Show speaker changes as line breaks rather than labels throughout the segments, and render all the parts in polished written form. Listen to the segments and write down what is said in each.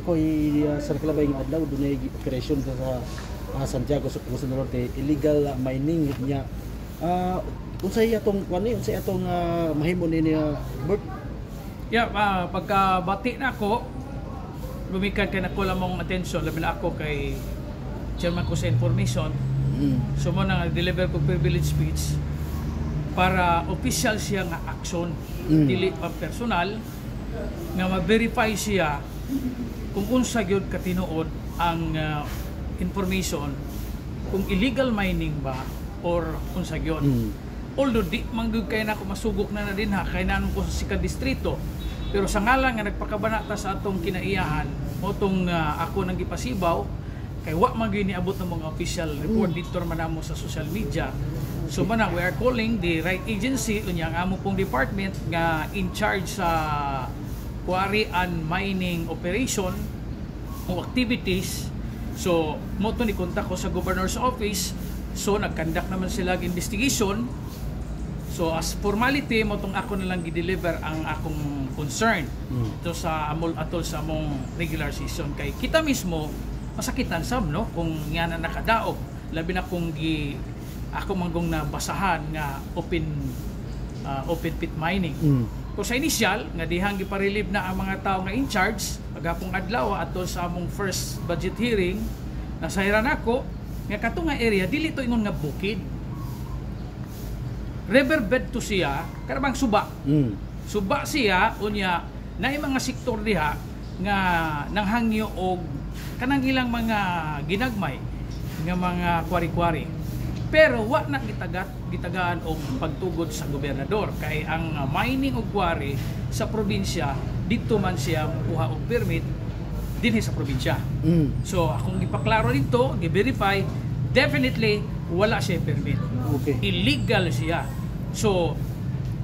ako sa nakalabay ng adlaw doon ay operation sa Santiago sa Norte, illegal mining niya. Unsay atong unsay atong mahimo ni Bert?
Yeah, pagkabati na ako, lumikan kay nako lamang attention, labi na ako kay chairman ko sa information. So mo na deliver ko privilege speech para official siya nga action, dili pa personal, nga ma-verify siya kung unsa gyud katinuod ang information kung illegal mining ba or unsa gyud. Although di manggug kay nako masugok na din ha, kay nanon ko sa sika distrito. Pero sa ngalan nga nagpakabanata sa atong kinaiyahan, mo tong ako nang gipasibaw kay wa man gyud niabot ng mga official report dito man namo sa social media. So man we are calling the right agency unya ang amo pong department nga in charge sa quarry and mining operation o activities. So mo to ni kontak ko sa governor's office. So nagkandak naman sila investigation. So as formality mo tong ako na lang gi-deliver ang akong concern to sa amol atol sa among regular season kay kita mismo masakitan sab no kung nga na nakadaog labi na kung ako manggong nabasahan nga open pit mining. Kung sa initial nga dihang giparelieve na ang mga tao nga in charge pagapong adlaw atol sa among first budget hearing nasahiran ako nga kato nga area dili to ingon nga bukid. Riverbed to siya karabang suba. Suba siya unya naay mga sektor diha nga nanghangyo og kanang ilang mga ginagmay nga mga kwari-kwari. Pero wa na gitagaan og pagtugod sa gobernador kay ang mining og quarry sa probinsya dito man siya kuha og permit dinhi sa probinsya. So akong gipaklaro dito, gi-verify, definitely wala siya permit.
Okay.
Illegal siya. So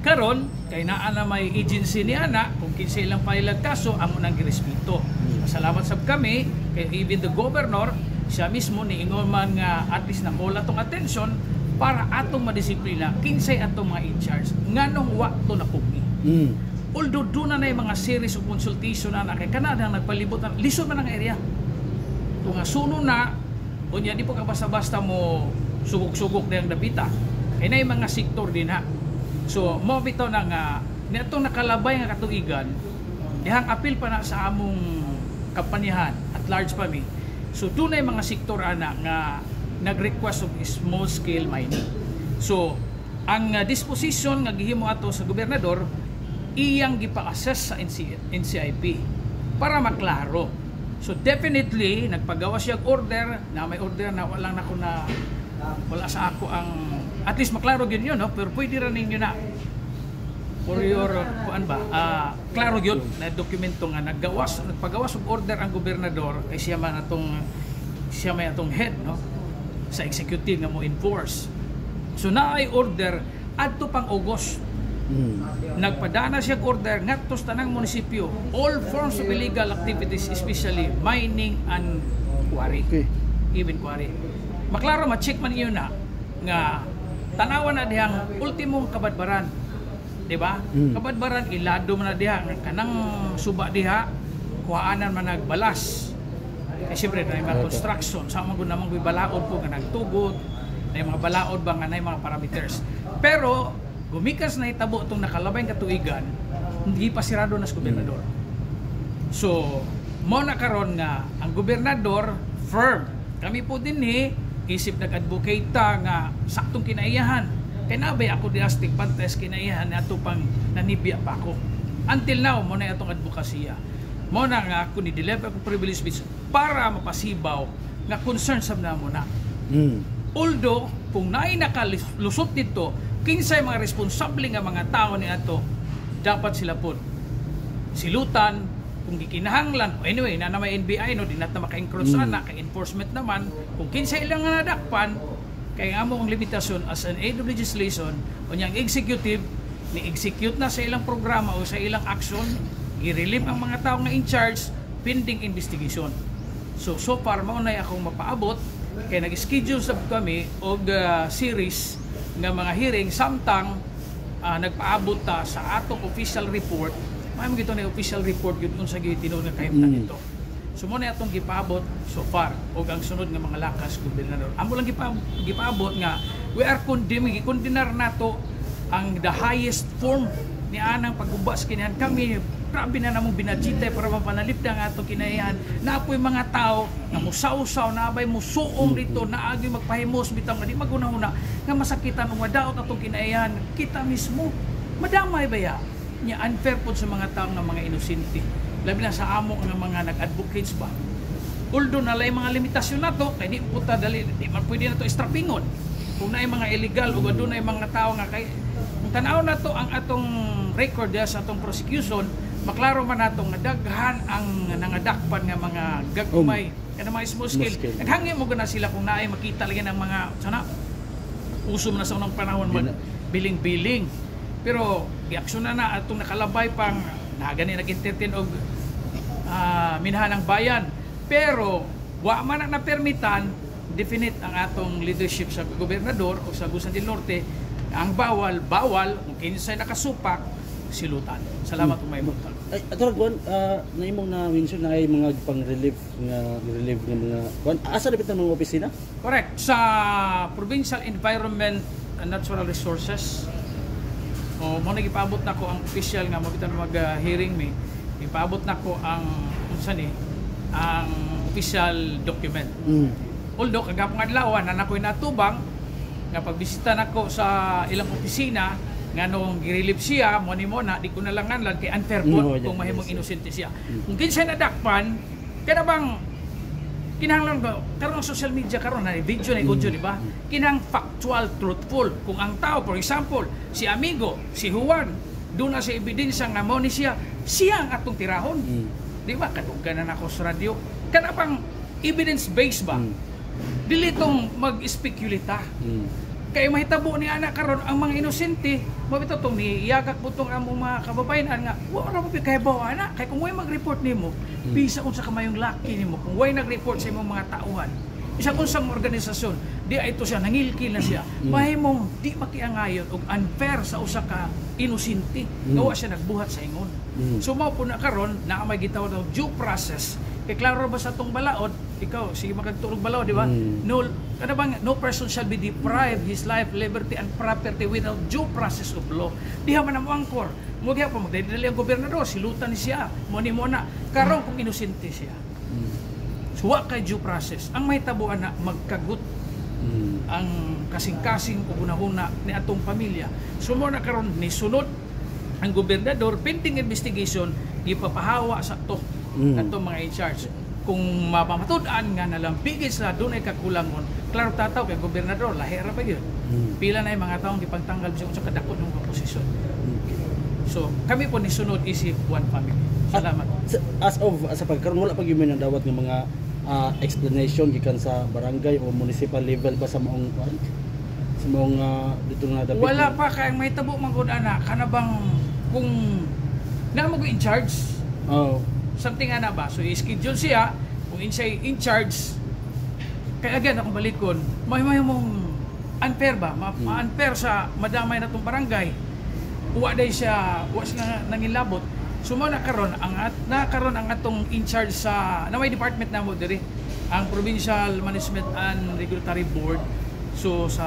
karon kay naa na may agency ni ana kung kinsa ilang pailag kaso amo nang girespeto. Salamat sab kami kay even the governor siya mismo ni ingon man nga at least na-call atong attention para atong madisiplina kinsay atong mga in charge nganong wa to napugni. Although doon na yung mga series of consultation na kay kanadang nagpalibot ng lisod man ang area. Kung nga suno na unya di po ka basta-basta mo sugok-sugok na yung dapita kay na yung mga sektor din ha. So mo bitaw na nga netong nakalabay nga katuigan dihang apil pa na sa among kampanyahan at large pa mi. So doon na yung mga sektor ana nga nag-request of small scale mining. So ang disposition nga gihimo ato sa gobernador iyang gipa-assess sa NCIP para maklaro. So definitely nagpagawa siya order na may order na wala sa ako ang at least maklaro gyud yun no pero pwede ra ninyo na for your kuan ba klaro gyud na dokumento nga nagpagawas og order ang gobernador kay siya may atong head no sa executive nga mo enforce. So naay order adto pang August. Nagpadana siya order ngadto sa tanang munisipyo all forms of illegal activities especially mining and quarry. Even quarry. Maklaro ma-check man iyon na nga tanawan na dihang ultimong kabadbaran. Di ba? Kabadbaran ilado man na diha kanang suba diha kuhaanan man nagbalas. Kay siyempre na yung mga construction sa mga namang balaod po nga nagtugod na yung mga balaod ba nga na yung mga parameters. Pero gumikas na itabo itong nakalabay katuigan, hindi pa sirado na sa gobernador. So, mo na karon nga ang gobernador firm. Kami po din isip nag-advocate nga saktong kinaiyahan. Kaya nabay ako diastig pantes kinaiyahan na ito pang nanibya pa ako. Until now, mo na itong advokasya. Mo na nga ako ni-deliver ko privilege speech para mapasibaw nga concern sa na mo na. Although, kung naay nakalusot dito, kinsay mga responsable nga mga tao ni ato dapat sila po silutan kung gikinahanglan anyway na may NBI no di nat na maka-encroach na kay enforcement naman kung kinsay ilang nga nadakpan kay amo ang limitasyon as an aid of legislation unyang executive ni execute na sa ilang programa o sa ilang action i-relieve ang mga tao nga in charge pending investigation. So far mao nay akong mapaabot kay nag-schedule sab kami og series nga mga hearing samtang nagpaabot ta sa atong official report may mga ito na official report yun kung sa tinuod nga kahimtang ito. So So mo na atong gipaabot so far ug ang sunod nga mga lakas gobernador. Amo lang gipaabot nga we are condemning, gikondenar nato ang the highest form ni anang pagubas kinihan kami. Grabe na namong binadjitay para mapanalipdan nga atong kinaihan. Naapoy mga tao nga musaw-saw, naabay musuong dito, naagi magpahimos bitaw nga di magunahuna nga masakitan og madaot atong kinaihan. Kita mismo madamay baya nya unfair pod sa mga tao nga mga inosente. Labi na sa amo nga mga nag-advocates ba. Although nalay mga limitasyon nato kay di puta dali di man pwede nato istrapingon. Kung naay mga illegal ug adunay mga tao nga kay kung tanaw nato ang atong record sa atong prosecution, maklaro man nato nga daghan ang nangadakpan nga mga gagmay kana mga small scale. Naghangyo mo gana sila kung naay makita lagi ng mga sana usom na sa unang panahon biling-biling. Pero giaksyon na atong nakalabay pang nagani nag-entertain og minhanang bayan. Pero wa man na permitan definite ang atong leadership sa gobernador o sa Agusan del Norte ang bawal kung kinsay nakasupak silutan. Salamat kung may mutal.
Ay, ato Juan, na imong na mention na ay mga pang-relief nga mga Juan, asa dapat ang mga opisina?
Correct. Sa Provincial Environment and Natural Resources, mo nagipaabot na ko ang official nga mabitan mag-hearing me. Ipaabot na ko ang unsa ni ang official document. Although kagapong adlaw na nakoy natubang nga pagbisita nako sa ilang opisina nga nung girelieve siya mo na di ko na lang anlan kay unfair po kung mahimong inosente siya. Kung kinsa nadakpan kada bang kinahanglan ba karon social media karon na video na audio di ba? Kinang factual truthful kung ang tao for example si amigo si Juan doon na sa ebidensya nga mo ni siya ang atong tirahon. Di ba kadugan na nako sa radyo kana bang evidence based ba? Dili tong mag-speculate. Kay mahitabo ni anak karon ang mga inosente, mabito tong niyagak butong among mga kababayan nga, wa ra mo kahibaw anak, kay kung way mag-report nimo, bisa unsa ka mayong laki nimo kung way nag-report sa imong mga tauhan. Isa unsang organisasyon, di ito siya nangilkil na siya. Mahimong di makiangayon og unfair sa usa ka inosente, gawa siya nagbuhat sa ingon. So mao po na karon na may gitawag og due process. Kay klaro ba sa tong balaod, ikaw sige magtulog balaod di ba? No kada bang no person shall be deprived his life, liberty and property without due process of law. Diha man ang angkor. Mo gyud pa magdadali ang gobernador, silutan ni siya. Mo na karon kung inosente siya. So wa kay due process. Ang mahitabuan na magkagut ang kasing-kasing o hunahuna ni atong pamilya. So mo na karon ni sunod ang gobernador pending investigation gipapahawa sa to atong mga in charge. Kung mapamatud-an nga nalambigit sa dunay kakulangon, klaro tataw kay gobernador lahi ra ba gyud. Pila na yung mga taong gipagtanggal sa kadakot ng mga posisyon. So kami po ni sunod isip one family. Salamat.
As sa pagkaroon wala pa gyud may nadawat ng mga explanation gikan sa barangay o municipal level ba sa maong dito na dapat.
Wala pa kay may tabo man gud ana kana bang kung namo ko in charge. Something ana ba? So i-schedule siya kung insay in charge. Kaya again akong balikon, may mong unfair ba? Ma-unfair sa madamay na tong barangay. Wa day siya, wa siya nangilabot. So mo nakaron ang atong in charge sa may department namo diri, ang Provincial Management and Regulatory Board. So sa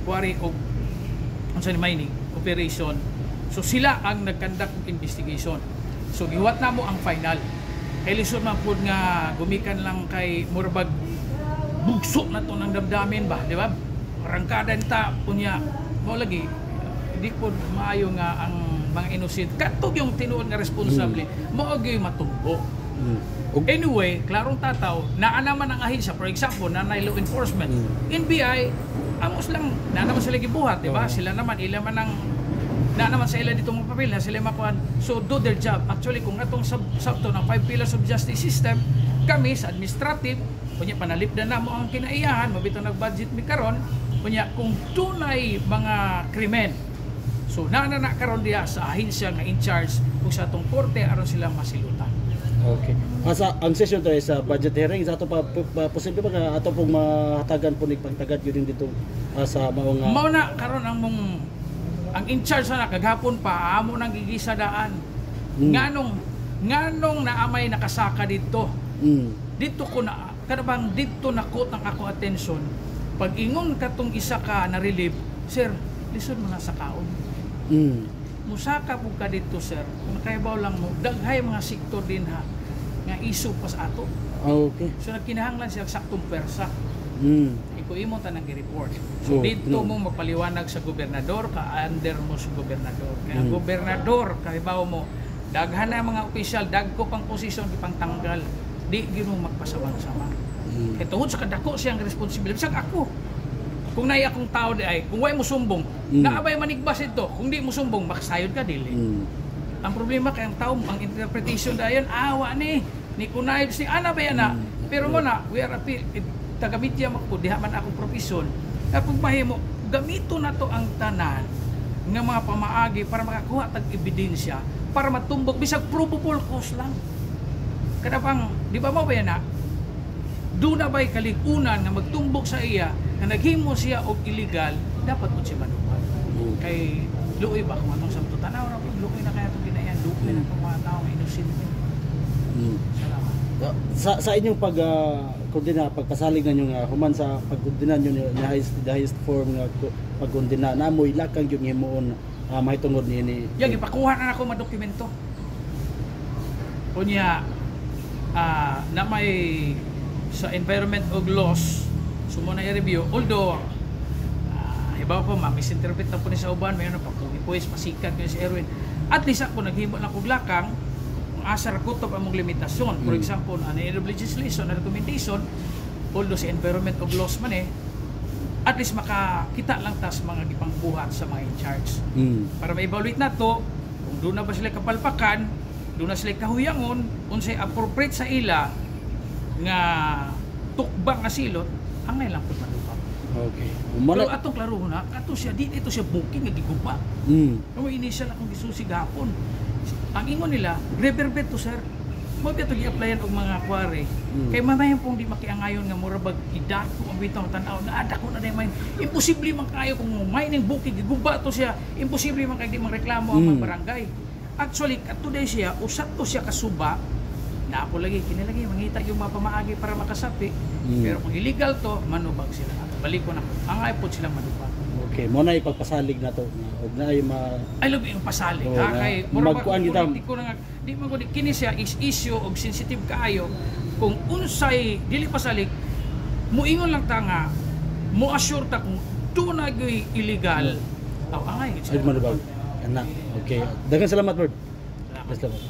quarry og unsa ni mining operation. So sila ang nag-conduct ng investigation. So giwat na mo ang final. Kay lisod man pud nga gumikan lang kay murbag bugso na to ng damdamin ba, di ba? Rangkada ta punya mo lagi di pud maayo nga ang mga innocent katog yung tinuod nga responsable mo gyud matumbo. Anyway, klarong tataw naa naman ang ahensya, for example, nanay law enforcement, NBI, amos lang na naman sila gibuhat, di ba? Sila naman ila man ang na naman sa ila ditong mga papel na sila makuhan. So do their job. Actually kung atong sabto ng 5 pillars of justice system, kami sa administrative kunya panalipdan na mo ang kinaiyahan, mabito nag-budget mi karon kunya kung tunay mga krimen. So na karon diha sa ahensya nga in charge kung sa atong korte aron sila masilutan.
Okay. Ang session to sa budget hearing sa ato pa posible ba nga ato pong mahatagan po ni pagtagad yun dito sa maong
mao na karon ang in charge na kaghapon pa amo nang gigisadaan nganong naamay nakasaka dito Dito ko na kadabang dito nakot ang ako attention. Pag ingon katong isa ka na relieve, sir, lisod mga sakaon. Musaka po ka dito, sir. Kung kaibaw lang mo, daghay mga sektor din ha nga isu pas ato.
Okay.
So nagkinahanglan siya saktong persa. Iko imo tanang i-report.
Oh,
So dito mo magpaliwanag sa gobernador, ka-under mo sa gobernador. Kaya ang gobernador, kaibaw mo, daghan na mga opisyal, dagko pang posisyon ipang tanggal. Di gino magpasamang-sama. Kaya tungod sa kadako siyang responsibilidad. Bisag ako. Kung nai akong tao di ay, kung way mo sumbong, naabay manigbas ito. Kung di mo sumbong, makasayod ka dili. Ang problema kay ang tao, ang interpretation dayon, awa ni kunayod si ana ba yan na. Pero mo na, we are appeal, taga-media ko, diha man akong profesyon. Kapag mahimo, gamito na to ang tanan ng mga pamaagi para makakuha tag ebidensya, para matumbok, bisag probable cause lang. Kadapang, di ba mo ba yan na? Doon na ba'y kalikunan nga magtumbok sa iya na naghimo siya og illegal, dapat mo siya manuwag. Kay luoy ba kung anong sabto tanaw na luoy na kaya itong ginayan, luoy na itong mga tao innocent. Salamat.
Sa inyong pagkondena, pagpasalig na yung human sa pagkondena nyo the highest form nga pagkondena, namoy lakang yung himuon mahitungod ni
Yang ipakuha na ako madokumento. Kunya, na may sa environment of laws, sumo na i-review, although iba pa misinterpret na po ni sa uban, mayroon na pagpuis, pasikat ko si Erwin. At least ako naghimo na kog lakang kung asar kutob ang mong limitasyon. For example, ano yung legislation na recommendation, although sa environment of laws man at least makakita lang tas mga gipangbuhat sa mga in charge. Para ma-evaluate na to, kung doon na ba sila kapalpakan, doon na sila kahuyangon, unsay appropriate sa ila nga tukbang asilot, ang lang po malupang.
Okay.
Pero atong klaro na, ato siya, di ito siya booking nga giguba. Kung initial akong gisusig hapon. Ang ingon nila, reverbed to sir. Mo bito gi-applyan og mga kware. Kay mamayan pong di makiangayon nga mura bag idako ang bitaw tan-aw na adako na may imposible man kayo kung may ning booking giguba to siya. Imposible man kay di magreklamo ang mga barangay. Actually, today siya, usat to siya kasuba, na ako lagi, kinilagay, mangita yung mga pamaagi para makasapi. Pero kung illegal to, manubag sila. Balik ko na, ang iPod silang manubag.
Okay, mo na ipagpasalig na to. Huwag na ay
I love yung pasalig. Kay,
magkuhan kita.
Di mo ko, kini siya is issue og sensitive kaayo. Kung unsay, dili pasalig, muingon lang ta nga, mo assure ta kung doon na illegal, angay.
Ay, manubag. Anak. Okay. Daghang salamat, Lord.
Salamat.